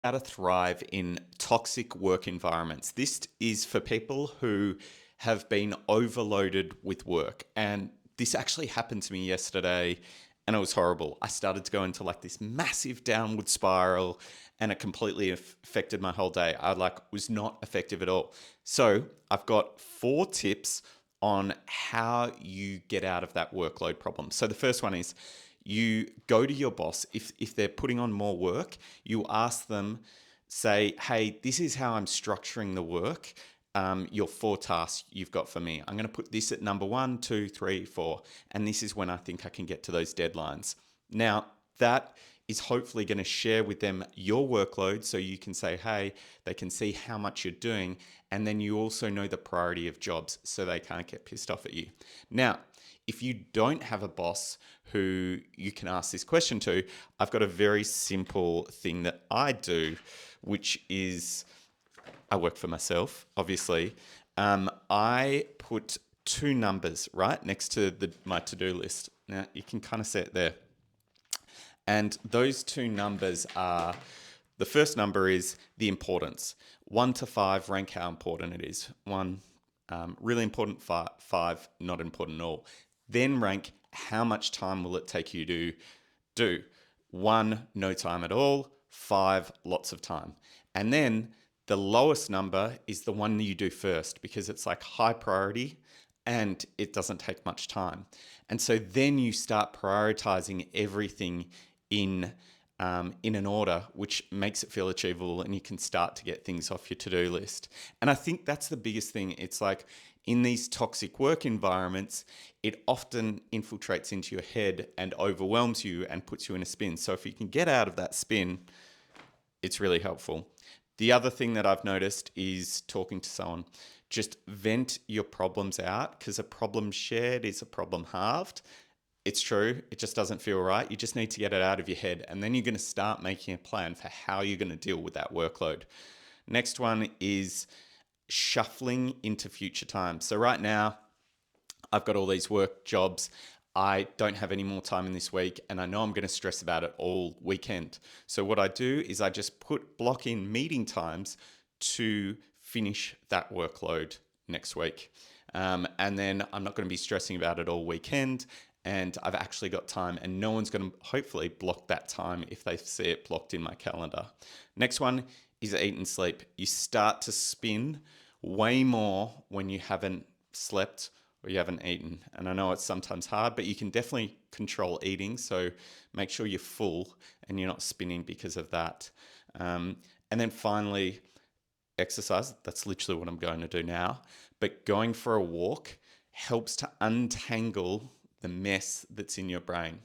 How to thrive in toxic work environments. This is for people who have been overloaded with work. And this actually happened to me yesterday and it was horrible. I started to go into like this massive downward spiral and it completely affected my whole day. I was not effective at all. So, I've got 4 tips on how you get out of that workload problem. So the first one is you go to your boss. If they're putting on more work, you ask them, say, hey, this is how I'm structuring the work. Your 4 tasks you've got for me. I'm going to put this at number 1, 2, 3, 4, and this is when I think I can get to those deadlines. Now, that is hopefully going to share with them your workload so you can say, hey, they can see how much you're doing. And then you also know the priority of jobs so they can't get pissed off at you. Now, if you don't have a boss who you can ask this question to, I've got a very simple thing that I do, which is I work for myself, obviously. I put 2 numbers right next to my to-do list. Now you can kind of see it there. And those 2 numbers are the first number is the importance. 1 to 5, rank how important it is. One, really important, five, not important at all. Then rank how much time will it take you to do. 1, no time at all. 5, lots of time. And then the lowest number is the one you do first because it's like high priority and it doesn't take much time. And so then you start prioritizing everything in in an order, which makes it feel achievable, and you can start to get things off your to-do list. And I think that's the biggest thing. It's like in these toxic work environments, it often infiltrates into your head and overwhelms you and puts you in a spin. So if you can get out of that spin, it's really helpful. The other thing that I've noticed is talking to someone. Just vent your problems out because a problem shared is a problem halved. It's true. It just doesn't feel right. You just need to get it out of your head. And then you're going to start making a plan for how you're going to deal with that workload. Next one is shuffling into future time. So right now, I've got all these work jobs. I don't have any more time in this week, and I know I'm going to stress about it all weekend. So what I do is I just block in meeting times to finish that workload next week. And then I'm not going to be stressing about it all weekend. And I've actually got time, and no one's going to hopefully block that time if they see it blocked in my calendar. Next one is eat and sleep. You start to spin way more when you haven't slept or you haven't eaten. And I know it's sometimes hard, but you can definitely control eating. So make sure you're full and you're not spinning because of that. And then finally, exercise. That's literally what I'm going to do now. But going for a walk helps to untangle the mess that's in your brain.